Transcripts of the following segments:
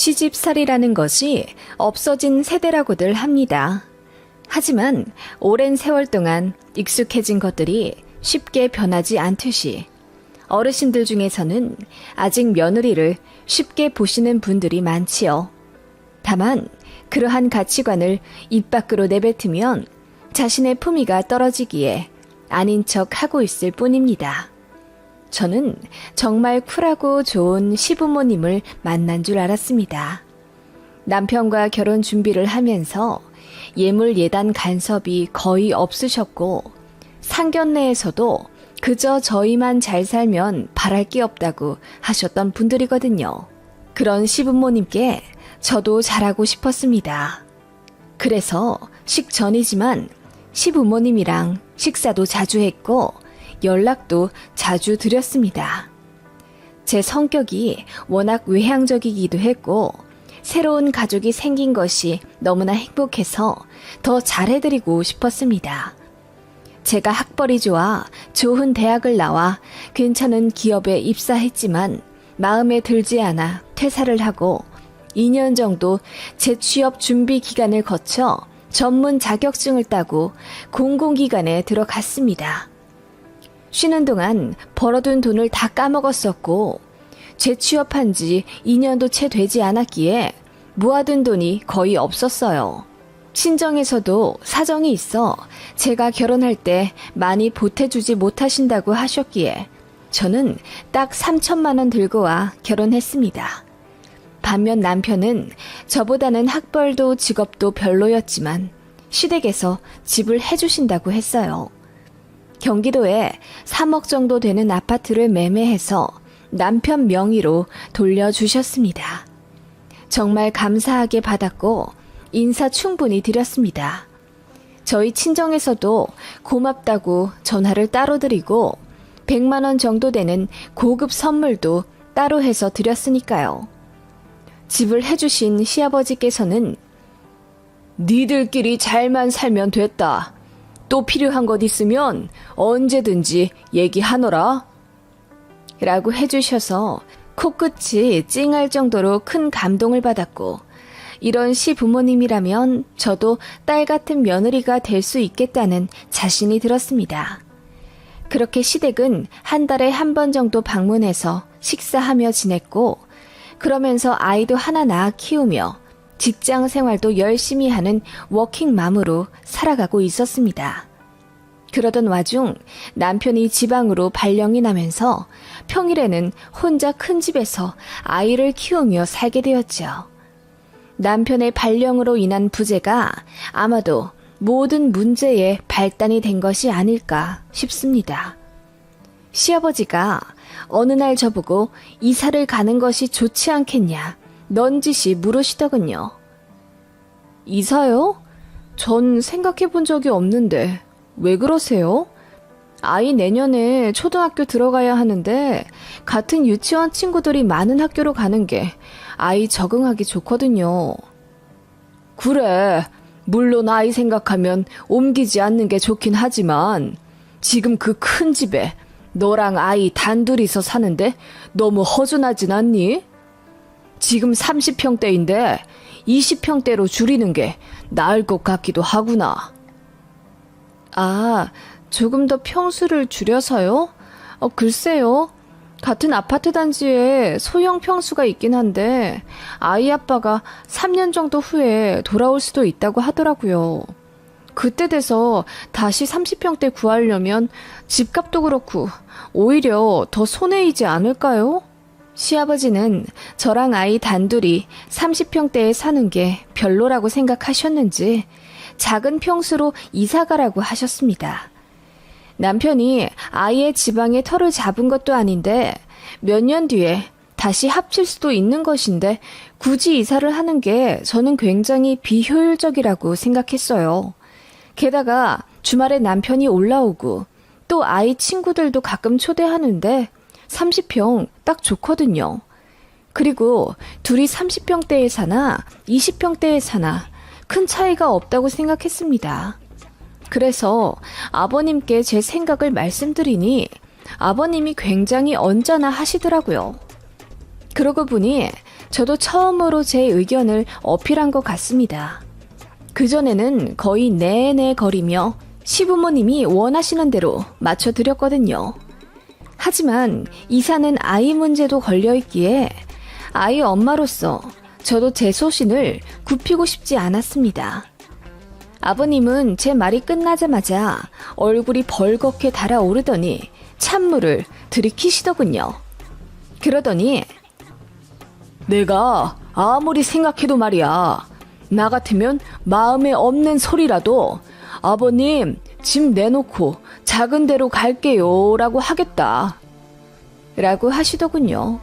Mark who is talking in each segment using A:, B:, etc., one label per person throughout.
A: 시집살이라는 것이 없어진 세대라고들 합니다. 하지만 오랜 세월 동안 익숙해진 것들이 쉽게 변하지 않듯이 어르신들 중에서는 아직 며느리를 쉽게 보시는 분들이 많지요. 다만 그러한 가치관을 입 밖으로 내뱉으면 자신의 품위가 떨어지기에 아닌 척 하고 있을 뿐입니다. 저는 정말 쿨하고 좋은 시부모님을 만난 줄 알았습니다. 남편과 결혼 준비를 하면서 예물 예단 간섭이 거의 없으셨고 상견례에서도 그저 저희만 잘 살면 바랄 게 없다고 하셨던 분들이거든요. 그런 시부모님께 저도 잘하고 싶었습니다. 그래서 식전이지만 시부모님이랑 식사도 자주 했고 연락도 자주 드렸습니다. 제 성격이 워낙 외향적이기도 했고 새로운 가족이 생긴 것이 너무나 행복해서 더 잘해드리고 싶었습니다. 제가 학벌이 좋아 좋은 대학을 나와 괜찮은 기업에 입사했지만 마음에 들지 않아 퇴사를 하고 2년 정도 재취업 준비 기간을 거쳐 전문 자격증을 따고 공공기관에 들어갔습니다. 쉬는 동안 벌어둔 돈을 다 까먹었었고 재취업한 지 2년도 채 되지 않았기에 모아둔 돈이 거의 없었어요. 친정에서도 사정이 있어 제가 결혼할 때 많이 보태주지 못하신다고 하셨기에 저는 딱 3천만 원 들고 와 결혼했습니다. 반면 남편은 저보다는 학벌도 직업도 별로였지만 시댁에서 집을 해주신다고 했어요. 경기도에 3억 정도 되는 아파트를 매매해서 남편 명의로 돌려주셨습니다. 정말 감사하게 받았고 인사 충분히 드렸습니다. 저희 친정에서도 고맙다고 전화를 따로 드리고 100만 원 정도 되는 고급 선물도 따로 해서 드렸으니까요. 집을 해주신 시아버지께서는 니들끼리 잘만 살면 됐다. 또 필요한 것 있으면 언제든지 얘기하너라. 라고 해주셔서 코끝이 찡할 정도로 큰 감동을 받았고 이런 시부모님이라면 저도 딸 같은 며느리가 될 수 있겠다는 자신이 들었습니다. 그렇게 시댁은 한 달에 한 번 정도 방문해서 식사하며 지냈고 그러면서 아이도 하나 낳아 키우며 직장 생활도 열심히 하는 워킹맘으로 살아가고 있었습니다. 그러던 와중 남편이 지방으로 발령이 나면서 평일에는 혼자 큰 집에서 아이를 키우며 살게 되었죠. 남편의 발령으로 인한 부재가 아마도 모든 문제의 발단이 된 것이 아닐까 싶습니다. 시아버지가 어느 날 저보고 이사를 가는 것이 좋지 않겠냐 넌지시 물으시더군요. 이사요? 전 생각해 본 적이 없는데 왜 그러세요? 아이 내년에 초등학교 들어가야 하는데 같은 유치원 친구들이 많은 학교로 가는 게 아이 적응하기 좋거든요. 그래, 물론 아이 생각하면 옮기지 않는 게 좋긴 하지만 지금 그 큰 집에 너랑 아이 단둘이서 사는데 너무 허전하진 않니? 지금 30평대인데 20평대로 줄이는 게 나을 것 같기도 하구나. 아, 조금 더 평수를 줄여서요? 글쎄요. 같은 아파트 단지에 소형 평수가 있긴 한데 아이 아빠가 3년 정도 후에 돌아올 수도 있다고 하더라고요. 그때 돼서 다시 30평대 구하려면 집값도 그렇고 오히려 더 손해이지 않을까요? 시아버지는 저랑 아이 단둘이 30평대에 사는 게 별로라고 생각하셨는지 작은 평수로 이사가라고 하셨습니다. 남편이 아이의 지방에 터를 잡은 것도 아닌데 몇 년 뒤에 다시 합칠 수도 있는 것인데 굳이 이사를 하는 게 저는 굉장히 비효율적이라고 생각했어요. 게다가 주말에 남편이 올라오고 또 아이 친구들도 가끔 초대하는데 30평 딱 좋거든요. 그리고 둘이 30평대에 사나 20평대에 사나 큰 차이가 없다고 생각했습니다. 그래서 아버님께 제 생각을 말씀드리니 아버님이 굉장히 언짢아 하시더라고요. 그러고 보니 저도 처음으로 제 의견을 어필한 것 같습니다. 그전에는 거의 내내 거리며 시부모님이 원하시는 대로 맞춰드렸거든요. 하지만 이사는 아이 문제도 걸려있기에 아이 엄마로서 저도 제 소신을 굽히고 싶지 않았습니다. 아버님은 제 말이 끝나자마자 얼굴이 벌겋게 달아오르더니 찬물을 들이키시더군요. 그러더니 내가 아무리 생각해도 말이야, 나 같으면 마음에 없는 소리라도 아버님 집 내놓고 작은 데로 갈게요 라고 하겠다 라고 하시더군요.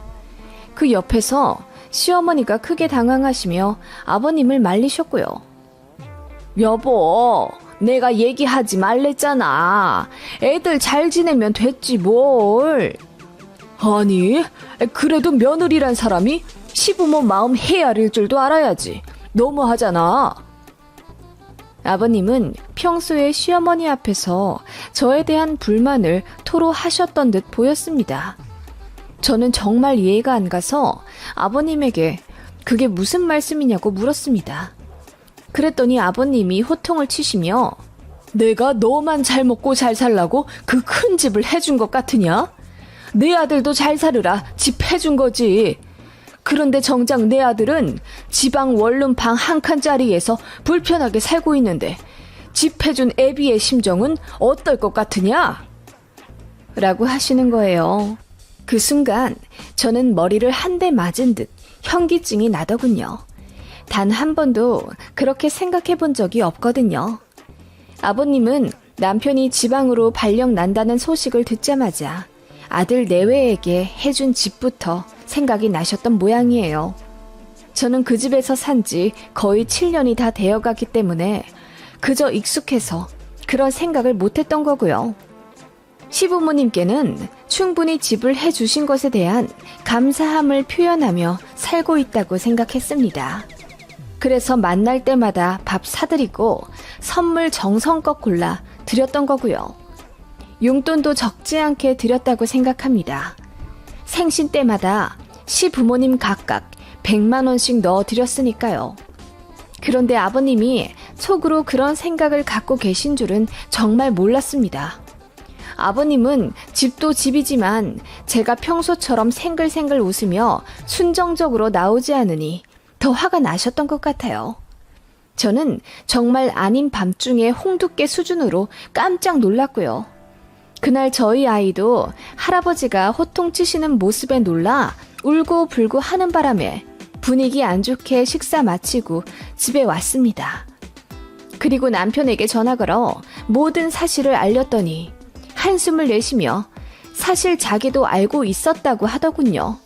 A: 그 옆에서 시어머니가 크게 당황하시며 아버님을 말리셨고요. 여보, 내가 얘기하지 말랬잖아. 애들 잘 지내면 됐지 뭘. 아니, 그래도 며느리란 사람이 시부모 마음 헤아릴 줄도 알아야지. 너무하잖아. 아버님은 평소에 시어머니 앞에서 저에 대한 불만을 토로하셨던 듯 보였습니다. 저는 정말 이해가 안 가서 아버님에게 그게 무슨 말씀이냐고 물었습니다. 그랬더니 아버님이 호통을 치시며 내가 너만 잘 먹고 잘 살라고 그 큰 집을 해준 것 같으냐? 내 아들도 잘 살으라 집 해준 거지. 그런데 정작 내 아들은 지방 원룸 방 한 칸짜리에서 불편하게 살고 있는데 집 해준 애비의 심정은 어떨 것 같으냐? 라고 하시는 거예요. 그 순간 저는 머리를 한 대 맞은 듯 현기증이 나더군요. 단 한 번도 그렇게 생각해 본 적이 없거든요. 아버님은 남편이 지방으로 발령 난다는 소식을 듣자마자 아들 내외에게 해준 집부터 생각이 나셨던 모양이에요. 저는 그 집에서 산 지 거의 7년이 다 되어가기 때문에 그저 익숙해서 그런 생각을 못했던 거고요. 시부모님께는 충분히 집을 해주신 것에 대한 감사함을 표현하며 살고 있다고 생각했습니다. 그래서 만날 때마다 밥 사드리고 선물 정성껏 골라 드렸던 거고요. 용돈도 적지 않게 드렸다고 생각합니다. 생신 때마다 시부모님 각각 100만 원씩 넣어드렸으니까요. 그런데 아버님이 속으로 그런 생각을 갖고 계신 줄은 정말 몰랐습니다. 아버님은 집도 집이지만 제가 평소처럼 생글생글 웃으며 순정적으로 나오지 않으니 더 화가 나셨던 것 같아요. 저는 정말 아닌 밤중에 홍두깨 수준으로 깜짝 놀랐고요. 그날 저희 아이도 할아버지가 호통치시는 모습에 놀라 울고 불고 하는 바람에 분위기 안 좋게 식사 마치고 집에 왔습니다. 그리고 남편에게 전화 걸어 모든 사실을 알렸더니 한숨을 내쉬며 사실 자기도 알고 있었다고 하더군요.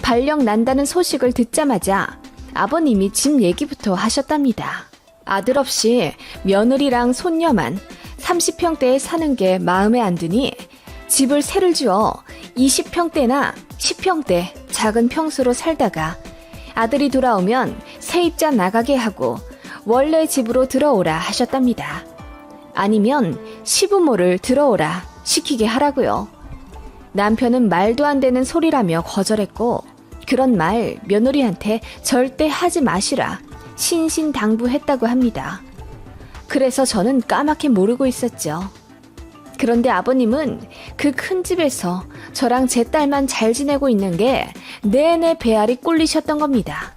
A: 발령 난다는 소식을 듣자마자 아버님이 집 얘기부터 하셨답니다. 아들 없이 며느리랑 손녀만 30평대에 사는 게 마음에 안 드니 집을 새를 지어 20평대나 10평대 작은 평수로 살다가 아들이 돌아오면 세입자 나가게 하고 원래 집으로 들어오라 하셨답니다. 아니면 시부모를 들어오라 시키게 하라고요. 남편은 말도 안 되는 소리라며 거절했고 그런 말 며느리한테 절대 하지 마시라 신신당부했다고 합니다. 그래서 저는 까맣게 모르고 있었죠. 그런데 아버님은 그 큰 집에서 저랑 제 딸만 잘 지내고 있는 게 내내 배알이 꼴리셨던 겁니다.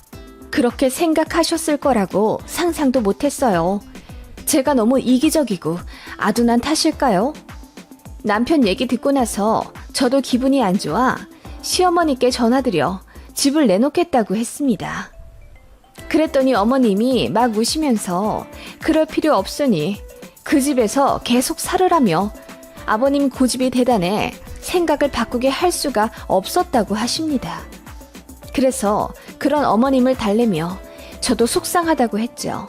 A: 그렇게 생각하셨을 거라고 상상도 못했어요. 제가 너무 이기적이고 아둔한 탓일까요? 남편 얘기 듣고 나서 저도 기분이 안 좋아 시어머니께 전화드려 집을 내놓겠다고 했습니다. 그랬더니 어머님이 막 우시면서 그럴 필요 없으니 그 집에서 계속 살으라며 아버님 고집이 대단해 생각을 바꾸게 할 수가 없었다고 하십니다. 그래서 그런 어머님을 달래며 저도 속상하다고 했죠.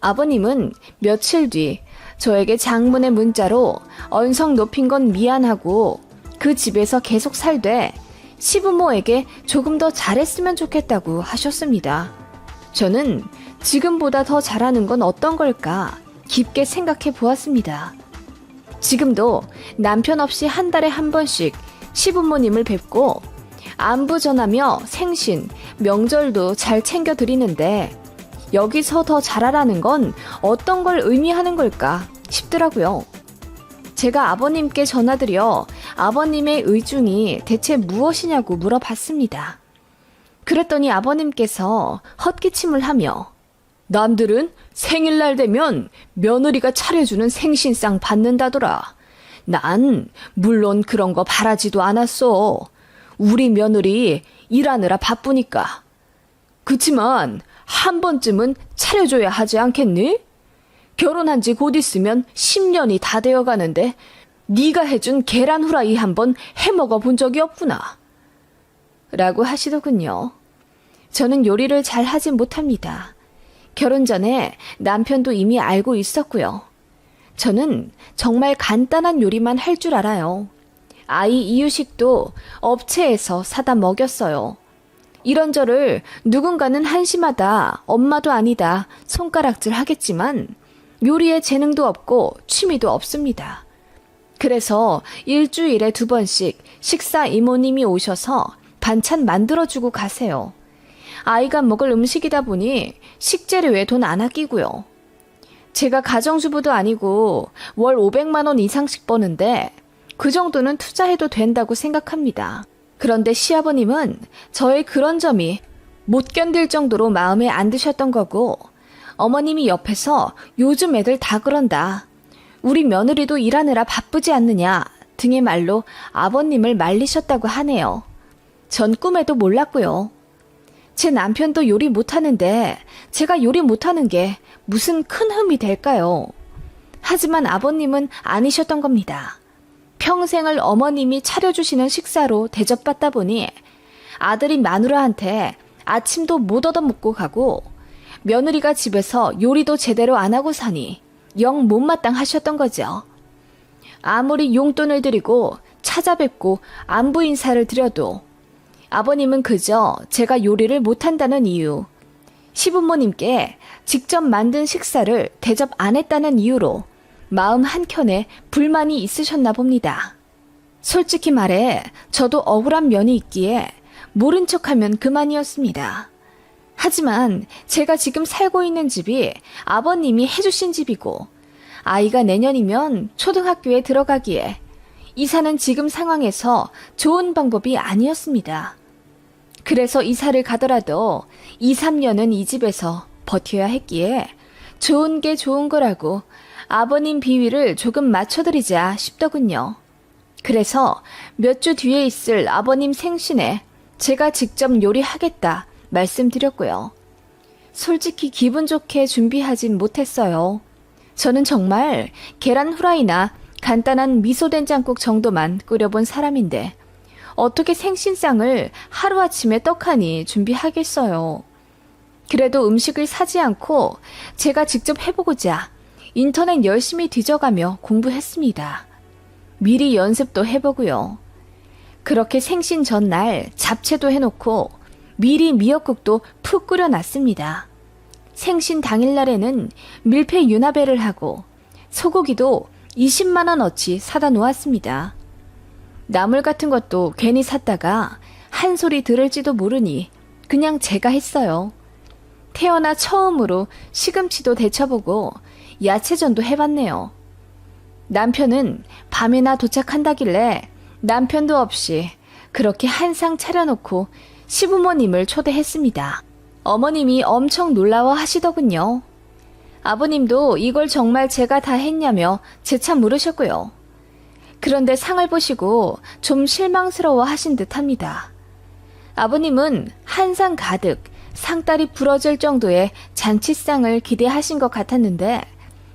A: 아버님은 며칠 뒤 저에게 장문의 문자로 언성 높인 건 미안하고 그 집에서 계속 살되 시부모에게 조금 더 잘했으면 좋겠다고 하셨습니다. 저는 지금보다 더 잘하는 건 어떤 걸까 깊게 생각해 보았습니다. 지금도 남편 없이 한 달에 한 번씩 시부모님을 뵙고 안부 전하며 생신, 명절도 잘 챙겨드리는데 여기서 더 잘하라는 건 어떤 걸 의미하는 걸까 싶더라고요. 제가 아버님께 전화드려 아버님의 의중이 대체 무엇이냐고 물어봤습니다. 그랬더니 아버님께서 헛기침을 하며 남들은 생일날 되면 며느리가 차려주는 생신상 받는다더라. 난 물론 그런 거 바라지도 않았어. 우리 며느리 일하느라 바쁘니까. 그치만 한 번쯤은 차려줘야 하지 않겠니? 결혼한 지 곧 있으면 10년이 다 되어 가는데 네가 해준 계란 후라이 한번 해먹어 본 적이 없구나. 라고 하시더군요. 저는 요리를 잘 하진 못합니다. 결혼 전에 남편도 이미 알고 있었고요. 저는 정말 간단한 요리만 할 줄 알아요. 아이 이유식도 업체에서 사다 먹였어요. 이런 저를 누군가는 한심하다, 엄마도 아니다, 손가락질 하겠지만 요리에 재능도 없고 취미도 없습니다. 그래서 일주일에 2번씩 식사 이모님이 오셔서 반찬 만들어주고 가세요. 아이가 먹을 음식이다 보니 식재료에 돈 안 아끼고요. 제가 가정주부도 아니고 월 500만 원 이상씩 버는데 그 정도는 투자해도 된다고 생각합니다. 그런데 시아버님은 저의 그런 점이 못 견딜 정도로 마음에 안 드셨던 거고 어머님이 옆에서 요즘 애들 다 그런다. 우리 며느리도 일하느라 바쁘지 않느냐 등의 말로 아버님을 말리셨다고 하네요. 전 꿈에도 몰랐고요. 제 남편도 요리 못하는데 제가 요리 못하는 게 무슨 큰 흠이 될까요? 하지만 아버님은 아니셨던 겁니다. 평생을 어머님이 차려주시는 식사로 대접받다 보니 아들이 마누라한테 아침도 못 얻어먹고 가고 며느리가 집에서 요리도 제대로 안 하고 사니 영 못마땅하셨던 거죠. 아무리 용돈을 드리고 찾아뵙고 안부 인사를 드려도 아버님은 그저 제가 요리를 못한다는 이유, 시부모님께 직접 만든 식사를 대접 안 했다는 이유로 마음 한켠에 불만이 있으셨나 봅니다. 솔직히 말해 저도 억울한 면이 있기에 모른 척하면 그만이었습니다. 하지만 제가 지금 살고 있는 집이 아버님이 해주신 집이고 아이가 내년이면 초등학교에 들어가기에 이사는 지금 상황에서 좋은 방법이 아니었습니다. 그래서 이사를 가더라도 2, 3년은 이 집에서 버텨야 했기에 좋은 게 좋은 거라고 아버님 비위를 조금 맞춰드리자 싶더군요. 그래서 몇 주 뒤에 있을 아버님 생신에 제가 직접 요리하겠다 말씀드렸고요. 솔직히 기분 좋게 준비하진 못했어요. 저는 정말 계란 후라이나 간단한 미소된장국 정도만 끓여본 사람인데 어떻게 생신상을 하루아침에 떡하니 준비하겠어요. 그래도 음식을 사지 않고 제가 직접 해보고자 인터넷 열심히 뒤져가며 공부했습니다. 미리 연습도 해보고요. 그렇게 생신 전날 잡채도 해놓고 미리 미역국도 푹 끓여놨습니다. 생신 당일날에는 밀폐 유나베를 하고 소고기도 20만 원어치 사다 놓았습니다. 나물 같은 것도 괜히 샀다가 한 소리 들을지도 모르니 그냥 제가 했어요. 태어나 처음으로 시금치도 데쳐보고 야채전도 해봤네요. 남편은 밤에나 도착한다길래 남편도 없이 그렇게 한 상 차려놓고 시부모님을 초대했습니다. 어머님이 엄청 놀라워 하시더군요. 아버님도 이걸 정말 제가 다 했냐며 재차 물으셨고요. 그런데 상을 보시고 좀 실망스러워 하신 듯 합니다. 아버님은 한 상 가득 상다리 부러질 정도의 잔치상을 기대하신 것 같았는데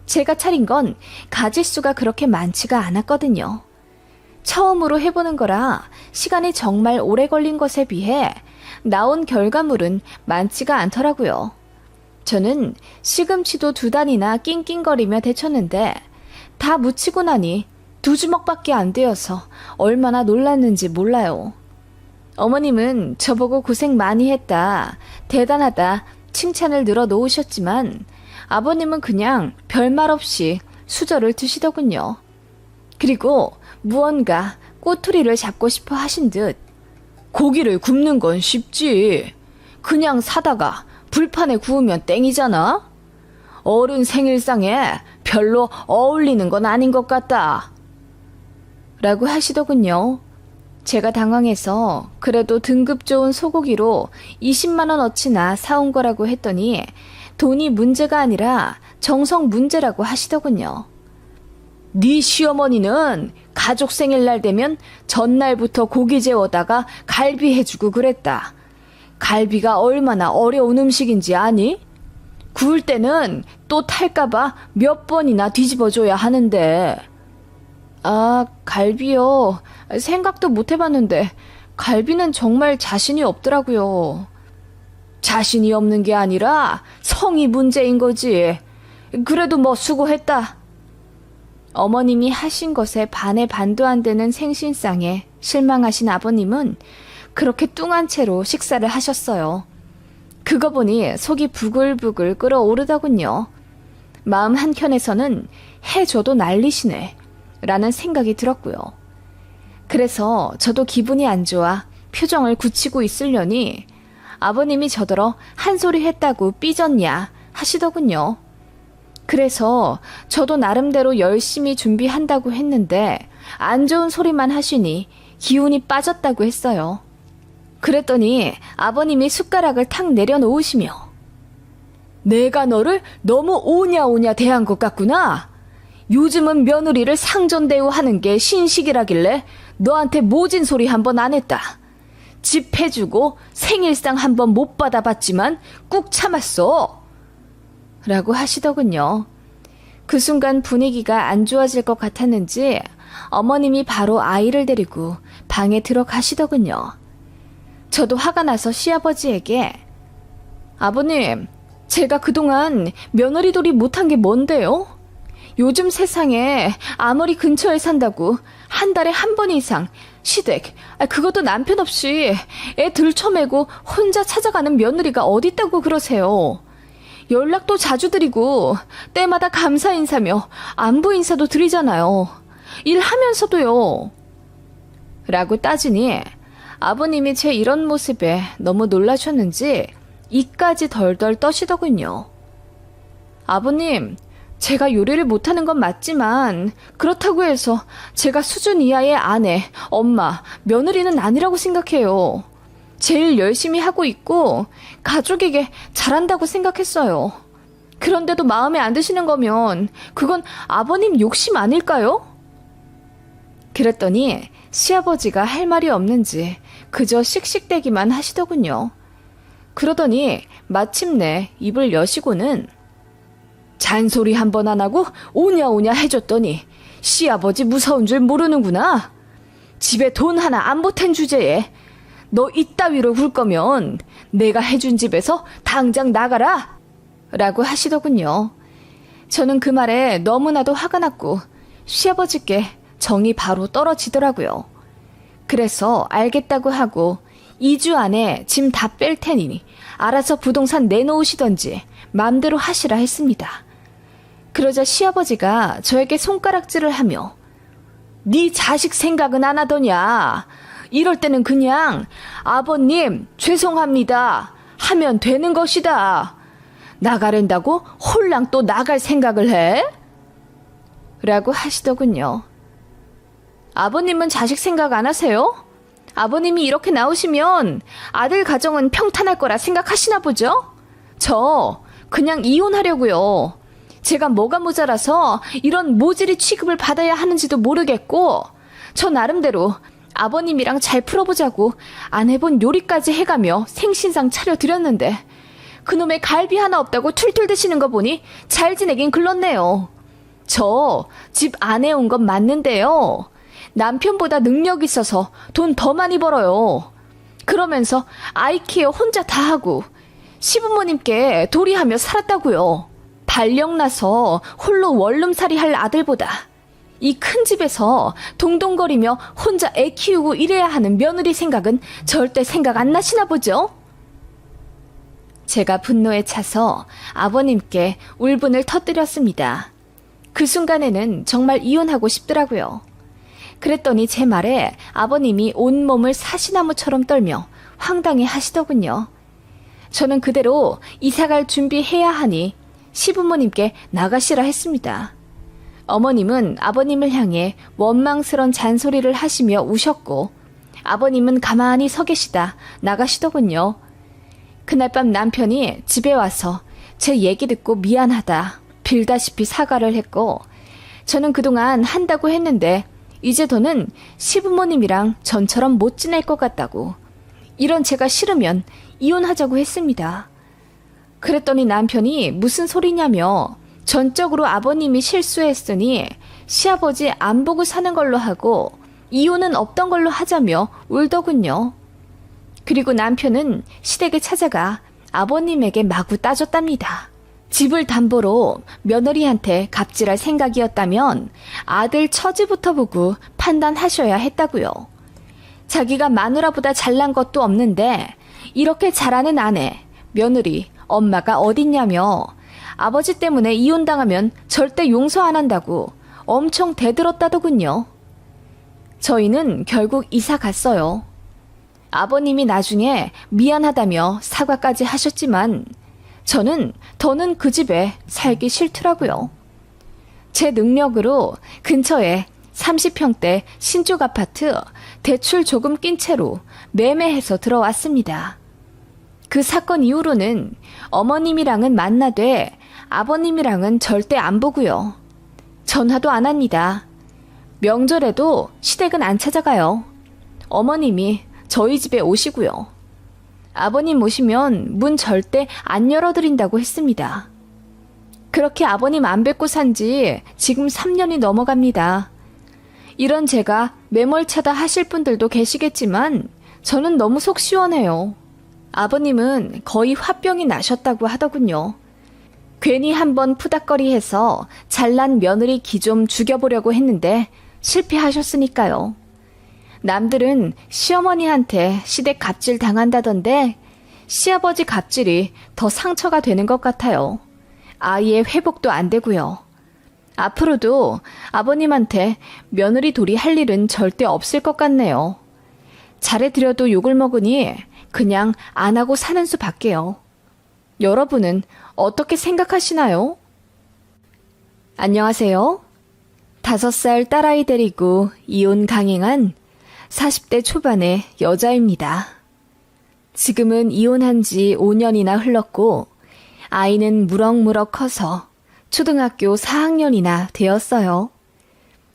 A: 제가 차린 건 가짓수가 그렇게 많지가 않았거든요. 처음으로 해보는 거라 시간이 정말 오래 걸린 것에 비해 나온 결과물은 많지가 않더라고요. 저는 시금치도 2단이나 낑낑거리며 데쳤는데 다 무치고 나니 2주먹밖에 안 되어서 얼마나 놀랐는지 몰라요. 어머님은 저보고 고생 많이 했다, 대단하다 칭찬을 늘어 놓으셨지만 아버님은 그냥 별말 없이 수저를 드시더군요. 그리고 무언가 꼬투리를 잡고 싶어 하신 듯 고기를 굽는 건 쉽지. 그냥 사다가 불판에 구우면 땡이잖아? 어른 생일상에 별로 어울리는 건 아닌 것 같다. 라고 하시더군요. 제가 당황해서 그래도 등급 좋은 소고기로 20만 원어치나 사온 거라고 했더니 돈이 문제가 아니라 정성 문제라고 하시더군요. 네 시어머니는 가족 생일날 되면 전날부터 고기 재워다가 갈비 해주고 그랬다. 갈비가 얼마나 어려운 음식인지 아니? 구울 때는 또 탈까봐 몇 번이나 뒤집어줘야 하는데. 아, 갈비요. 생각도 못 해봤는데 갈비는 정말 자신이 없더라고요. 자신이 없는 게 아니라 성이 문제인 거지. 그래도 뭐 수고했다. 어머님이 하신 것에 반의 반도 안 되는 생신상에 실망하신 아버님은 그렇게 뚱한 채로 식사를 하셨어요. 그거 보니 속이 부글부글 끓어오르더군요. 마음 한켠에서는 해줘도 난리시네 라는 생각이 들었고요. 그래서 저도 기분이 안 좋아 표정을 굳히고 있으려니 아버님이 저더러 한 소리 했다고 삐졌냐 하시더군요. 그래서 저도 나름대로 열심히 준비한다고 했는데 안 좋은 소리만 하시니 기운이 빠졌다고 했어요. 그랬더니 아버님이 숟가락을 탁 내려놓으시며 내가 너를 너무 오냐오냐 대한 것 같구나. 요즘은 며느리를 상전대우하는 게 신식이라길래 너한테 모진 소리 한 번 안 했다. 집 해주고 생일상 한 번 못 받아봤지만 꾹 참았어. 라고 하시더군요. 그 순간 분위기가 안 좋아질 것 같았는지 어머님이 바로 아이를 데리고 방에 들어가시더군요. 저도 화가 나서 시아버지에게 아버님, 제가 그동안 며느리돌이 못한 게 뭔데요? 요즘 세상에 아무리 근처에 산다고 한 달에 한 번 이상 시댁, 그것도 남편 없이 애 들쳐매고 혼자 찾아가는 며느리가 어딨다고 그러세요. 연락도 자주 드리고 때마다 감사 인사며 안부 인사도 드리잖아요. 일하면서도요. 라고 따지니 아버님이 제 이런 모습에 너무 놀라셨는지 이까지 덜덜 떠시더군요. 아버님, 제가 요리를 못하는 건 맞지만 그렇다고 해서 제가 수준 이하의 아내, 엄마, 며느리는 아니라고 생각해요. 제일 열심히 하고 있고 가족에게 잘한다고 생각했어요. 그런데도 마음에 안 드시는 거면 그건 아버님 욕심 아닐까요? 그랬더니 시아버지가 할 말이 없는지 그저 씩씩대기만 하시더군요. 그러더니 마침내 입을 여시고는 잔소리 한 번 안 하고 오냐오냐 해줬더니 시아버지 무서운 줄 모르는구나. 집에 돈 하나 안 보탠 주제에 너 이따위로 굴 거면 내가 해준 집에서 당장 나가라! 라고 하시더군요. 저는 그 말에 너무나도 화가 났고 시아버지께 정이 바로 떨어지더라고요. 그래서 알겠다고 하고 2주 안에 짐 다 뺄 테니 알아서 부동산 내놓으시던지 맘대로 하시라 했습니다. 그러자 시아버지가 저에게 손가락질을 하며 네 자식 생각은 안 하더냐. 이럴 때는 그냥 아버님 죄송합니다 하면 되는 것이다. 나가랜다고 홀랑 또 나갈 생각을 해? 라고 하시더군요. 아버님은 자식 생각 안 하세요? 아버님이 이렇게 나오시면 아들 가정은 평탄할 거라 생각하시나 보죠? 저 그냥 이혼하려고요. 제가 뭐가 모자라서 이런 모질이 취급을 받아야 하는지도 모르겠고 저 나름대로 아버님이랑 잘 풀어보자고 안 해본 요리까지 해가며 생신상 차려드렸는데 그놈의 갈비 하나 없다고 툴툴 드시는 거 보니 잘 지내긴 글렀네요. 저 집 안 해온 건 맞는데요. 남편보다 능력 있어서 돈 더 많이 벌어요. 그러면서 아이케어 혼자 다 하고 시부모님께 도리하며 살았다고요. 발령나서 홀로 원룸살이 할 아들보다 이 큰 집에서 동동거리며 혼자 애 키우고 이래야 하는 며느리 생각은 절대 생각 안 나시나 보죠? 제가 분노에 차서 아버님께 울분을 터뜨렸습니다. 그 순간에는 정말 이혼하고 싶더라고요. 그랬더니 제 말에 아버님이 온몸을 사시나무처럼 떨며 황당해 하시더군요. 저는 그대로 이사갈 준비해야 하니 시부모님께 나가시라 했습니다. 어머님은 아버님을 향해 원망스런 잔소리를 하시며 우셨고 아버님은 가만히 서 계시다 나가시더군요. 그날 밤 남편이 집에 와서 제 얘기 듣고 미안하다 빌다시피 사과를 했고 저는 그동안 한다고 했는데 이제 더는 시부모님이랑 전처럼 못 지낼 것 같다고 이런 제가 싫으면 이혼하자고 했습니다. 그랬더니 남편이 무슨 소리냐며 전적으로 아버님이 실수했으니 시아버지 안 보고 사는 걸로 하고 이혼은 없던 걸로 하자며 울더군요. 그리고 남편은 시댁에 찾아가 아버님에게 마구 따졌답니다. 집을 담보로 며느리한테 갑질할 생각이었다면 아들 처지부터 보고 판단하셔야 했다고요. 자기가 마누라보다 잘난 것도 없는데 이렇게 잘하는 아내, 며느리, 엄마가 어딨냐며 아버지 때문에 이혼당하면 절대 용서 안 한다고 엄청 대들었다더군요. 저희는 결국 이사 갔어요. 아버님이 나중에 미안하다며 사과까지 하셨지만 저는 더는 그 집에 살기 싫더라고요. 제 능력으로 근처에 30평대 신축 아파트 대출 조금 낀 채로 매매해서 들어왔습니다. 그 사건 이후로는 어머님이랑은 만나되 아버님이랑은 절대 안 보고요. 전화도 안 합니다. 명절에도 시댁은 안 찾아가요. 어머님이 저희 집에 오시고요. 아버님 오시면 문 절대 안 열어드린다고 했습니다. 그렇게 아버님 안 뵙고 산 지 지금 3년이 넘어갑니다. 이런 제가 매몰차다 하실 분들도 계시겠지만 저는 너무 속 시원해요. 아버님은 거의 화병이 나셨다고 하더군요. 괜히 한번 푸닥거리해서 잘난 며느리 기 좀 죽여보려고 했는데 실패하셨으니까요. 남들은 시어머니한테 시댁 갑질 당한다던데 시아버지 갑질이 더 상처가 되는 것 같아요. 아이의 회복도 안 되고요. 앞으로도 아버님한테 며느리 돌이 할 일은 절대 없을 것 같네요. 잘해드려도 욕을 먹으니 그냥 안 하고 사는 수밖에요. 여러분은 어떻게 생각하시나요? 안녕하세요. 5살 딸아이 데리고 이혼 강행한 40대 초반의 여자입니다. 지금은 이혼한 지 5년이나 흘렀고 아이는 무럭무럭 커서 초등학교 4학년이나 되었어요.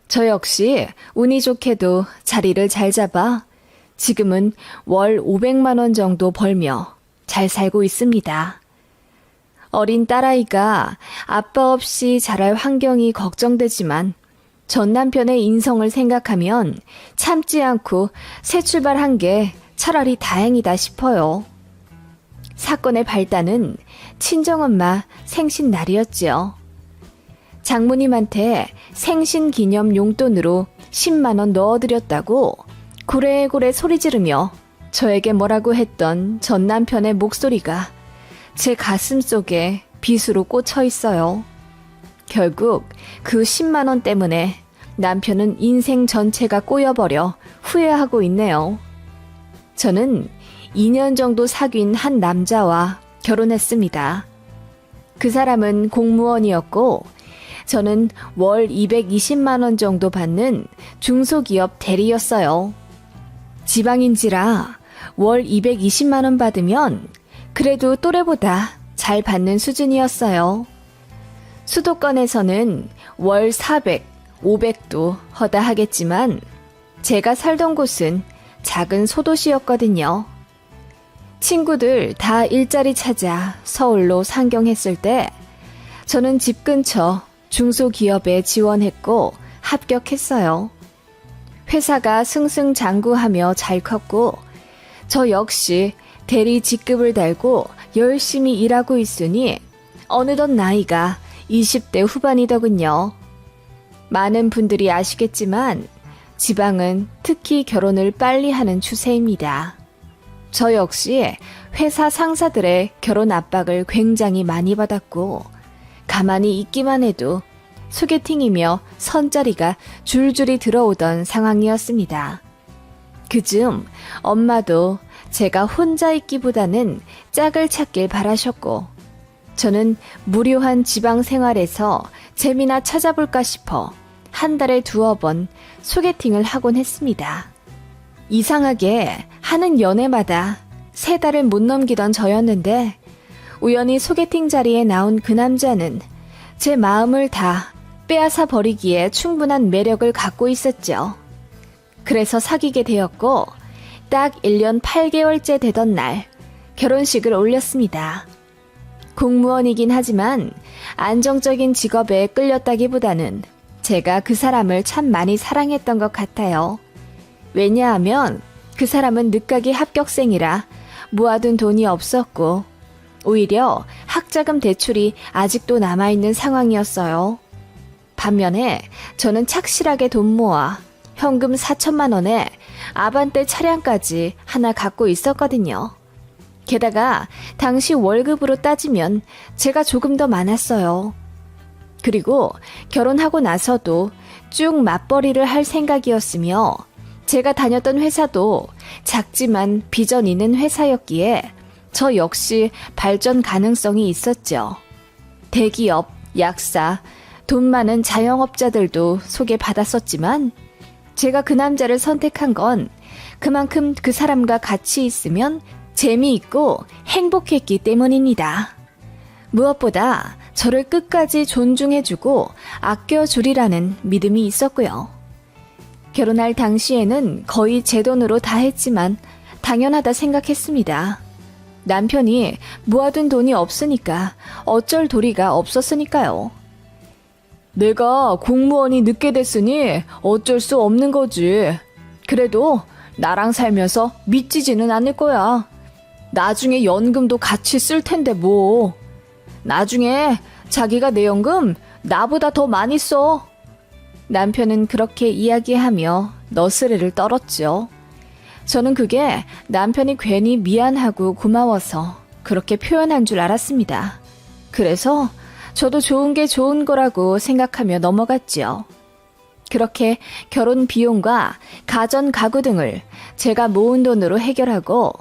A: 저 역시 운이 좋게도 자리를 잘 잡아 지금은 월 500만 원 정도 벌며 잘 살고 있습니다. 어린 딸아이가 아빠 없이 자랄 환경이 걱정되지만 전 남편의 인성을 생각하면 참지 않고 새 출발한 게 차라리 다행이다 싶어요. 사건의 발단은 친정엄마 생신날이었지요. 장모님한테 생신 기념 용돈으로 10만 원 넣어드렸다고 고래고래 소리 지르며 저에게 뭐라고 했던 전 남편의 목소리가 제 가슴 속에 빗으로 꽂혀 있어요. 결국 그 10만 원 때문에 남편은 인생 전체가 꼬여버려 후회하고 있네요. 저는 2년 정도 사귄 한 남자와 결혼했습니다. 그 사람은 공무원이었고 저는 월 220만 원 정도 받는 중소기업 대리였어요. 지방인지라 월 220만 원 받으면 그래도 또래보다 잘 받는 수준이었어요. 수도권에서는 월 400, 500도 허다하겠지만 제가 살던 곳은 작은 소도시였거든요. 친구들 다 일자리 찾아 서울로 상경했을 때 저는 집 근처 중소기업에 지원했고 합격했어요. 회사가 승승장구하며 잘 컸고 저 역시 대리 직급을 달고 열심히 일하고 있으니 어느덧 나이가 20대 후반이더군요. 많은 분들이 아시겠지만 지방은 특히 결혼을 빨리 하는 추세입니다. 저 역시 회사 상사들의 결혼 압박을 굉장히 많이 받았고 가만히 있기만 해도 소개팅이며 선자리가 줄줄이 들어오던 상황이었습니다. 그즈음 엄마도 제가 혼자 있기보다는 짝을 찾길 바라셨고, 저는 무료한 지방 생활에서 재미나 찾아볼까 싶어 한 달에 2번 소개팅을 하곤 했습니다. 이상하게 하는 연애마다 3달을 못 넘기던 저였는데, 우연히 소개팅 자리에 나온 그 남자는 제 마음을 다 빼앗아 버리기에 충분한 매력을 갖고 있었죠. 그래서 사귀게 되었고, 딱 1년 8개월째 되던 날 결혼식을 올렸습니다. 공무원이긴 하지만 안정적인 직업에 끌렸다기보다는 제가 그 사람을 참 많이 사랑했던 것 같아요. 왜냐하면 그 사람은 늦가기 합격생이라 모아둔 돈이 없었고, 오히려 학자금 대출이 아직도 남아있는 상황이었어요. 반면에 저는 착실하게 돈 모아 현금 4천만 원에 아반떼 차량까지 하나 갖고 있었거든요. 게다가 당시 월급으로 따지면 제가 조금 더 많았어요. 그리고 결혼하고 나서도 쭉 맞벌이를 할 생각이었으며, 제가 다녔던 회사도 작지만 비전 있는 회사였기에 저 역시 발전 가능성이 있었죠. 대기업, 약사, 돈 많은 자영업자들도 소개받았었지만 제가 그 남자를 선택한 건 그만큼 그 사람과 같이 있으면 재미있고 행복했기 때문입니다. 무엇보다 저를 끝까지 존중해주고 아껴주리라는 믿음이 있었고요. 결혼할 당시에는 거의 제 돈으로 다 했지만 당연하다 생각했습니다. 남편이 모아둔 돈이 없으니까 어쩔 도리가 없었으니까요. 내가 공무원이 늦게 됐으니 어쩔 수 없는 거지. 그래도 나랑 살면서 미치지는 않을 거야. 나중에 연금도 같이 쓸 텐데 뭐. 나중에 자기가 내 연금 나보다 더 많이 써. 남편은 그렇게 이야기하며 너스레를 떨었죠. 저는 그게 남편이 괜히 미안하고 고마워서 그렇게 표현한 줄 알았습니다. 그래서 저도 좋은 게 좋은 거라고 생각하며 넘어갔지요. 그렇게 결혼 비용과 가전 가구 등을 제가 모은 돈으로 해결하고,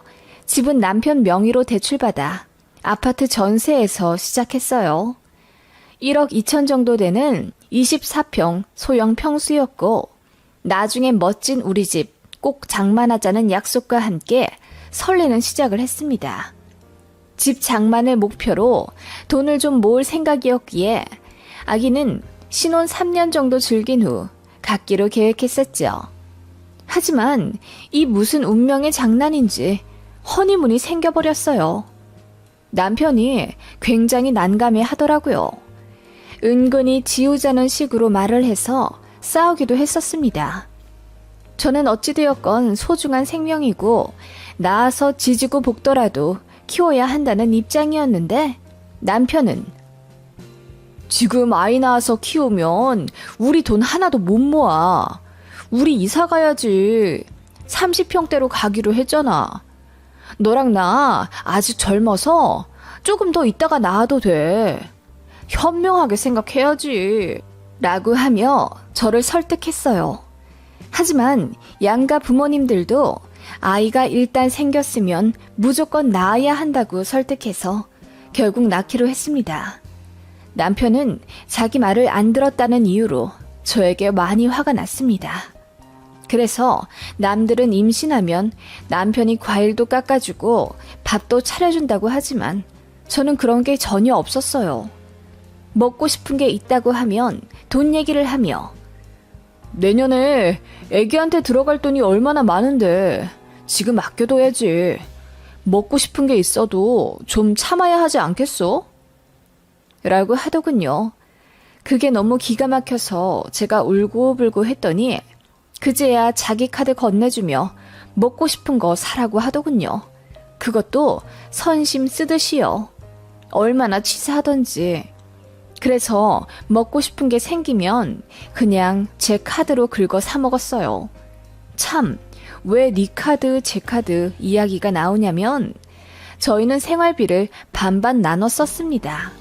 A: 집은 남편 명의로 대출받아 아파트 전세에서 시작했어요. 1억 2천 정도 되는 24평 소형 평수였고, 나중에 멋진 우리 집 꼭 장만하자는 약속과 함께 설레는 시작을 했습니다. 집 장만을 목표로 돈을 좀 모을 생각이었기에 아기는 신혼 3년 정도 즐긴 후 갖기로 계획했었죠. 하지만 이 무슨 운명의 장난인지 허니문이 생겨버렸어요. 남편이 굉장히 난감해 하더라고요. 은근히 지우자는 식으로 말을 해서 싸우기도 했었습니다. 저는 어찌되었건 소중한 생명이고 낳아서 지지고 볶더라도 키워야 한다는 입장이었는데, 남편은 지금 아이 낳아서 키우면 우리 돈 하나도 못 모아. 우리 이사 가야지. 30평대로 가기로 했잖아. 너랑 나 아직 젊어서 조금 더 있다가 낳아도 돼. 현명하게 생각해야지. 라고 하며 저를 설득했어요. 하지만 양가 부모님들도 아이가 일단 생겼으면 무조건 낳아야 한다고 설득해서 결국 낳기로 했습니다. 남편은 자기 말을 안 들었다는 이유로 저에게 많이 화가 났습니다. 그래서 남들은 임신하면 남편이 과일도 깎아주고 밥도 차려준다고 하지만 저는 그런 게 전혀 없었어요. 먹고 싶은 게 있다고 하면 돈 얘기를 하며, 내년에 애기한테 들어갈 돈이 얼마나 많은데 지금 아껴둬야지. 먹고 싶은 게 있어도 좀 참아야 하지 않겠어? 라고 하더군요. 그게 너무 기가 막혀서 제가 울고불고 했더니 그제야 자기 카드 건네주며 먹고 싶은 거 사라고 하더군요. 그것도 선심 쓰듯이요. 얼마나 치사하던지. 그래서 먹고 싶은 게 생기면 그냥 제 카드로 긁어 사 먹었어요. 참, 왜 네 카드, 제 카드 이야기가 나오냐면 저희는 생활비를 반반 나눠 썼습니다.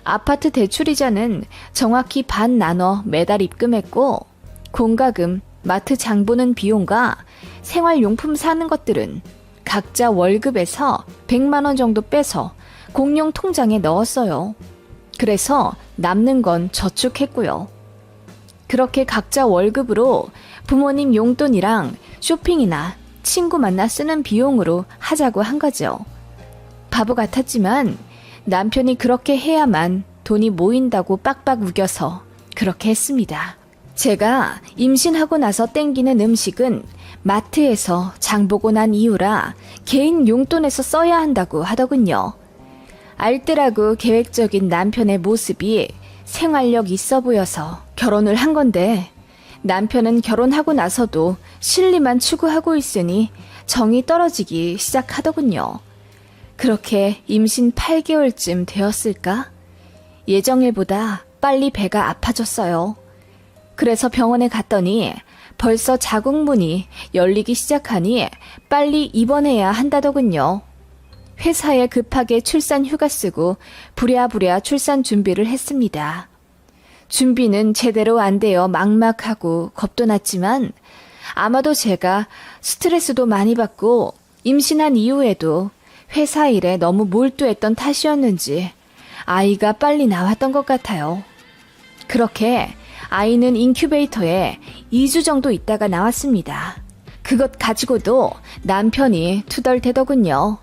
A: 아파트 대출이자는 정확히 반 나눠 매달 입금했고, 공과금, 마트 장 보는 비용과 생활용품 사는 것들은 각자 월급에서 100만 원 정도 빼서 공용 통장에 넣었어요. 그래서 남는 건 저축했고요. 그렇게 각자 월급으로 부모님 용돈이랑 쇼핑이나 친구 만나 쓰는 비용으로 하자고 한 거죠. 바보 같았지만 남편이 그렇게 해야만 돈이 모인다고 빡빡 우겨서 그렇게 했습니다. 제가 임신하고 나서 땡기는 음식은 마트에서 장 보고 난 이후라 개인 용돈에서 써야 한다고 하더군요. 알뜰하고 계획적인 남편의 모습이 생활력 있어 보여서 결혼을 한 건데, 남편은 결혼하고 나서도 실리만 추구하고 있으니 정이 떨어지기 시작하더군요. 그렇게 임신 8개월쯤 되었을까? 예정일보다 빨리 배가 아파졌어요. 그래서 병원에 갔더니 벌써 자궁문이 열리기 시작하니 빨리 입원해야 한다더군요. 회사에 급하게 출산 휴가 쓰고 부랴부랴 출산 준비를 했습니다. 준비는 제대로 안 되어 막막하고 겁도 났지만 아마도 제가 스트레스도 많이 받고 임신한 이후에도 회사 일에 너무 몰두했던 탓이었는지 아이가 빨리 나왔던 것 같아요. 그렇게 아이는 인큐베이터에 2주 정도 있다가 나왔습니다. 그것 가지고도 남편이 투덜대더군요.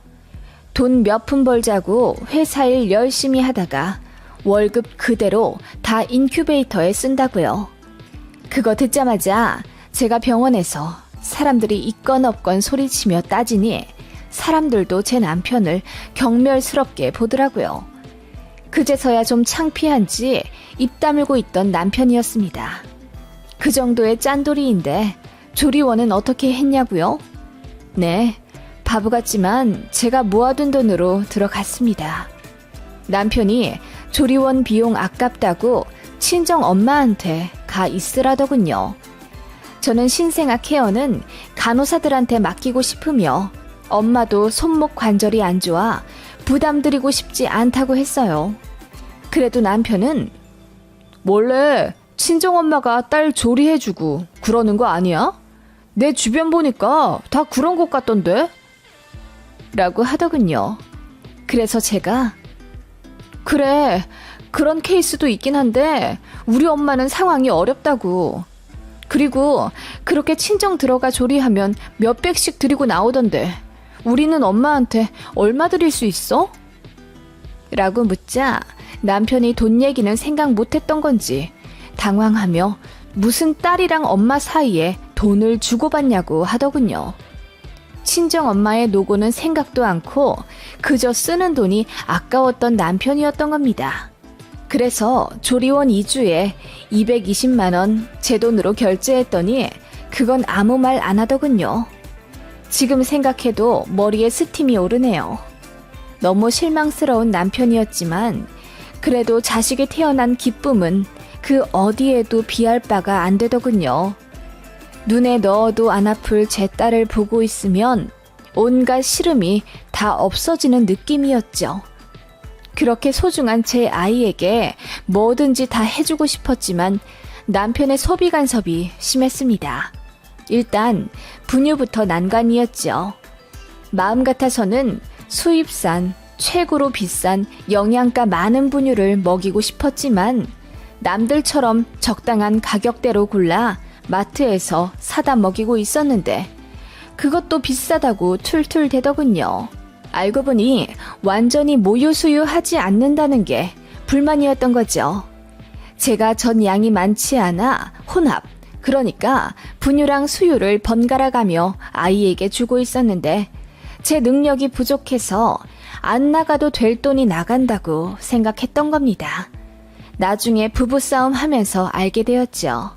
A: 돈 몇 푼 벌자고 회사 일 열심히 하다가 월급 그대로 다 인큐베이터에 쓴다고요. 그거 듣자마자 제가 병원에서 사람들이 있건 없건 소리치며 따지니 사람들도 제 남편을 경멸스럽게 보더라고요. 그제서야 좀 창피한지 입 다물고 있던 남편이었습니다. 그 정도의 짠돌이인데 조리원은 어떻게 했냐고요? 네, 바보 같지만 제가 모아둔 돈으로 들어갔습니다. 남편이 조리원 비용 아깝다고 친정 엄마한테 가 있으라더군요. 저는 신생아 케어는 간호사들한테 맡기고 싶으며 엄마도 손목 관절이 안 좋아 부담드리고 싶지 않다고 했어요. 그래도 남편은 원래 친정엄마가 딸 조리해주고 그러는 거 아니야? 내 주변 보니까 다 그런 것 같던데? 라고 하더군요. 그래서 제가 그래, 그런 케이스도 있긴 한데 우리 엄마는 상황이 어렵다고. 그리고 그렇게 친정 들어가 조리하면 몇백씩 드리고 나오던데 우리는 엄마한테 얼마 드릴 수 있어? 라고 묻자 남편이 돈 얘기는 생각 못했던 건지 당황하며 무슨 딸이랑 엄마 사이에 돈을 주고받냐고 하더군요. 친정엄마의 노고는 생각도 않고 그저 쓰는 돈이 아까웠던 남편이었던 겁니다. 그래서 조리원 2주에 220만 원 제 돈으로 결제했더니 그건 아무 말 안 하더군요. 지금 생각해도 머리에 스팀이 오르네요. 너무 실망스러운 남편이었지만 그래도 자식이 태어난 기쁨은 그 어디에도 비할 바가 안 되더군요. 눈에 넣어도 안 아플 제 딸을 보고 있으면 온갖 시름이 다 없어지는 느낌이었죠. 그렇게 소중한 제 아이에게 뭐든지 다 해주고 싶었지만 남편의 소비 간섭이 심했습니다. 일단 분유부터 난관이었죠. 마음 같아서는 수입산, 최고로 비싼 영양가 많은 분유를 먹이고 싶었지만 남들처럼 적당한 가격대로 골라 마트에서 사다 먹이고 있었는데 그것도 비싸다고 툴툴대더군요. 알고 보니 완전히 모유수유하지 않는다는 게 불만이었던 거죠. 제가 전 양이 많지 않아 혼합, 그러니까 분유랑 수유를 번갈아 가며 아이에게 주고 있었는데 제 능력이 부족해서 안 나가도 될 돈이 나간다고 생각했던 겁니다. 나중에 부부싸움 하면서 알게 되었죠.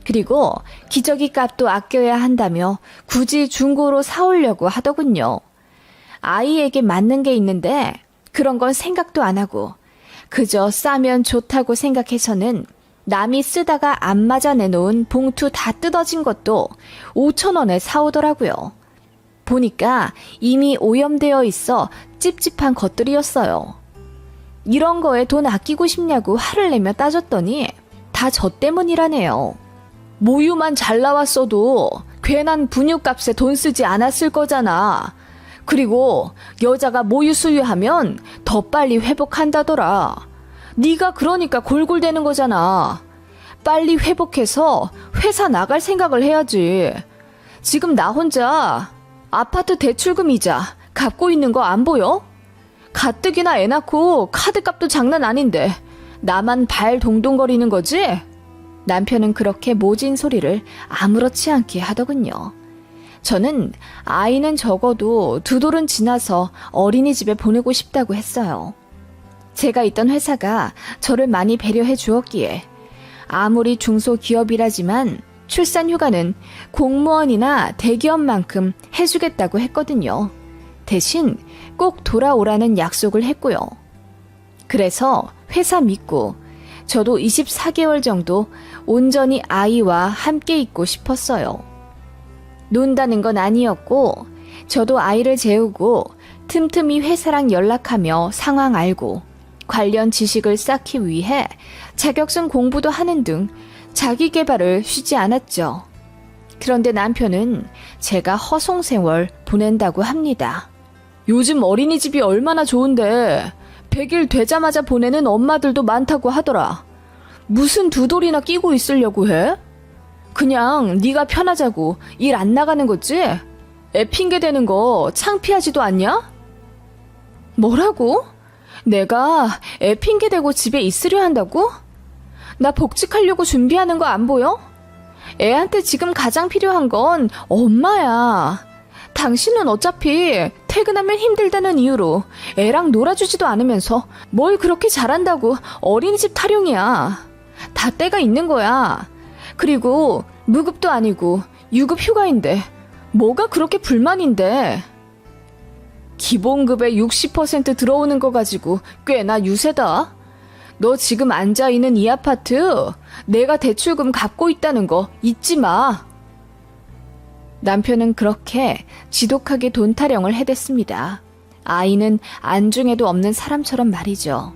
A: 그리고 기저귀 값도 아껴야 한다며 굳이 중고로 사오려고 하더군요. 아이에게 맞는 게 있는데 그런 건 생각도 안 하고 그저 싸면 좋다고 생각해서는 남이 쓰다가 안 맞아 내놓은 봉투 다 뜯어진 것도 5,000원에 사오더라고요. 보니까 이미 오염되어 있어 찝찝한 것들이었어요. 이런 거에 돈 아끼고 싶냐고 화를 내며 따졌더니 다 저 때문이라네요. 모유만 잘 나왔어도 괜한 분유값에 돈 쓰지 않았을 거잖아. 그리고 여자가 모유 수유하면 더 빨리 회복한다더라. 네가 그러니까 골골대는 거잖아. 빨리 회복해서 회사 나갈 생각을 해야지. 지금 나 혼자 아파트 대출금 이자 갚고 있는 거 안 보여? 가뜩이나 애 낳고 카드값도 장난 아닌데 나만 발 동동거리는 거지? 남편은 그렇게 모진 소리를 아무렇지 않게 하더군요. 저는 아이는 적어도 2돌은 지나서 어린이집에 보내고 싶다고 했어요. 제가 있던 회사가 저를 많이 배려해 주었기에 아무리 중소기업이라지만 출산 휴가는 공무원이나 대기업만큼 해주겠다고 했거든요. 대신 꼭 돌아오라는 약속을 했고요. 그래서 회사 믿고 저도 24개월 정도 온전히 아이와 함께 있고 싶었어요. 논다는 건 아니었고 저도 아이를 재우고 틈틈이 회사랑 연락하며 상황 알고 관련 지식을 쌓기 위해 자격증 공부도 하는 등 자기 개발을 쉬지 않았죠. 그런데 남편은 제가 허송세월 보낸다고 합니다. 요즘 어린이집이 얼마나 좋은데 100일 되자마자 보내는 엄마들도 많다고 하더라. 무슨 2돌이나 끼고 있으려고 해? 그냥 네가 편하자고 일 안 나가는 거지? 애 핑계 대는 거 창피하지도 않냐? 뭐라고? 내가 애 핑계 대고 집에 있으려 한다고? 나 복직하려고 준비하는 거 안 보여? 애한테 지금 가장 필요한 건 엄마야. 당신은 어차피 퇴근하면 힘들다는 이유로 애랑 놀아주지도 않으면서 뭘 그렇게 잘한다고 어린이집 타령이야. 다 때가 있는 거야. 그리고 무급도 아니고 유급 휴가인데 뭐가 그렇게 불만인데. 기본급의 60% 들어오는 거 가지고 꽤나 유세다. 너 지금 앉아있는 이 아파트 내가 대출금 갚고 있다는 거 잊지 마. 남편은 그렇게 지독하게 돈 타령을 해댔습니다. 아이는 안중에도 없는 사람처럼 말이죠.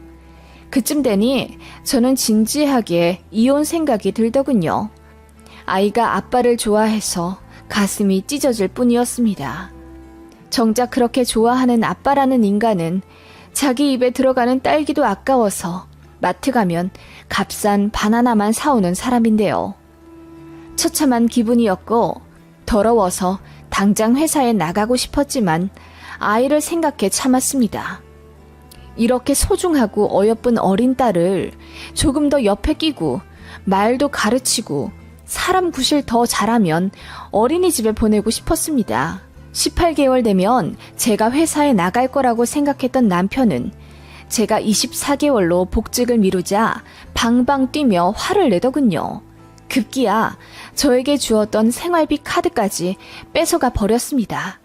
A: 그쯤 되니 저는 진지하게 이혼 생각이 들더군요. 아이가 아빠를 좋아해서 가슴이 찢어질 뿐이었습니다. 정작 그렇게 좋아하는 아빠라는 인간은 자기 입에 들어가는 딸기도 아까워서 마트 가면 값싼 바나나만 사오는 사람인데요. 처참한 기분이었고 더러워서 당장 회사에 나가고 싶었지만 아이를 생각해 참았습니다. 이렇게 소중하고 어여쁜 어린 딸을 조금 더 옆에 끼고 말도 가르치고 사람 구실 더 잘하면 어린이집에 보내고 싶었습니다. 18개월 되면 제가 회사에 나갈 거라고 생각했던 남편은 제가 24개월로 복직을 미루자 방방 뛰며 화를 내더군요. 급기야 저에게 주었던 생활비 카드까지 뺏어가 버렸습니다.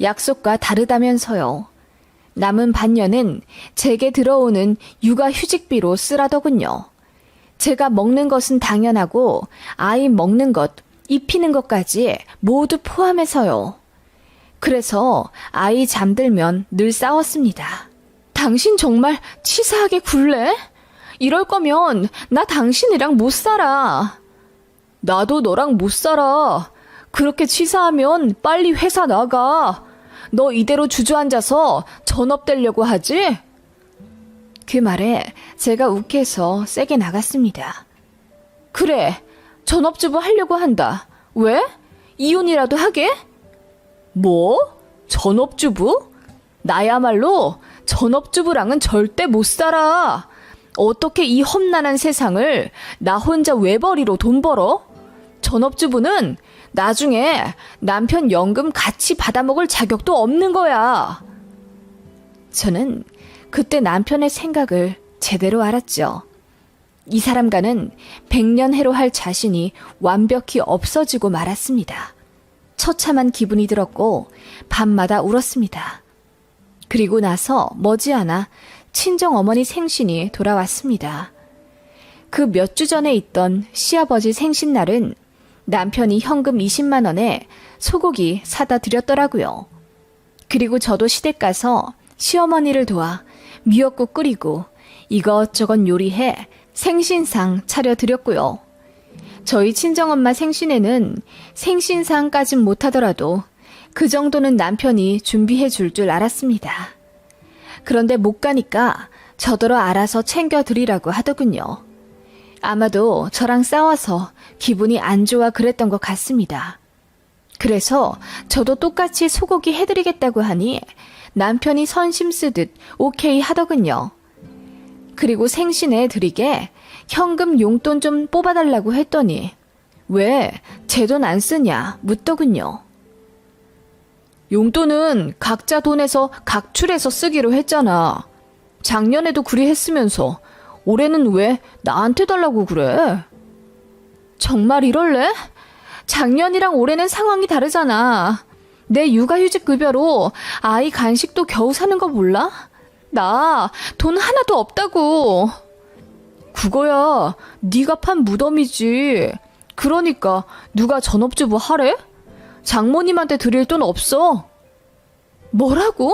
A: 약속과 다르다면서요. 남은 반년은 제게 들어오는 육아휴직비로 쓰라더군요. 제가 먹는 것은 당연하고 아이 먹는 것, 입히는 것까지 모두 포함해서요. 그래서 아이 잠들면 늘 싸웠습니다. 당신 정말 치사하게 굴래? 이럴 거면 나 당신이랑 못 살아. 나도 너랑 못 살아. 그렇게 치사하면 빨리 회사 나가. 너 이대로 주저앉아서 전업되려고 하지? 그 말에 제가 욱해서 세게 나갔습니다. 그래, 전업주부 하려고 한다. 왜? 이혼이라도 하게? 뭐? 전업주부? 나야말로 전업주부랑은 절대 못 살아. 어떻게 이 험난한 세상을 나 혼자 외벌이로 돈 벌어? 전업주부는 나중에 남편 연금 같이 받아먹을 자격도 없는 거야. 저는 그때 남편의 생각을 제대로 알았죠. 이 사람과는 100년 해로할 자신이 완벽히 없어지고 말았습니다. 처참한 기분이 들었고 밤마다 울었습니다. 그리고 나서 머지않아 친정어머니 생신이 돌아왔습니다. 그 몇 주 전에 있던 시아버지 생신날은 남편이 현금 20만 원에 소고기 사다 드렸더라고요. 그리고 저도 시댁 가서 시어머니를 도와 미역국 끓이고 이것저것 요리해 생신상 차려드렸고요. 저희 친정엄마 생신에는 생신상까진 못하더라도 그 정도는 남편이 준비해 줄 줄 알았습니다. 그런데 못 가니까 저더러 알아서 챙겨드리라고 하더군요. 아마도 저랑 싸워서 기분이 안 좋아 그랬던 것 같습니다. 그래서 저도 똑같이 소고기 해드리겠다고 하니 남편이 선심 쓰듯 오케이 하더군요. 그리고 생신에 드리게 현금 용돈 좀 뽑아달라고 했더니 왜 제 돈 안 쓰냐 묻더군요. 용돈은 각자 돈에서 각출해서 쓰기로 했잖아. 작년에도 그리 했으면서 올해는 왜 나한테 달라고 그래? 정말 이럴래? 작년이랑 올해는 상황이 다르잖아. 내 육아휴직 급여로 아이 간식도 겨우 사는 거 몰라? 나 돈 하나도 없다고. 그거야 네가 판 무덤이지. 그러니까 누가 전업주부 하래? 장모님한테 드릴 돈 없어. 뭐라고?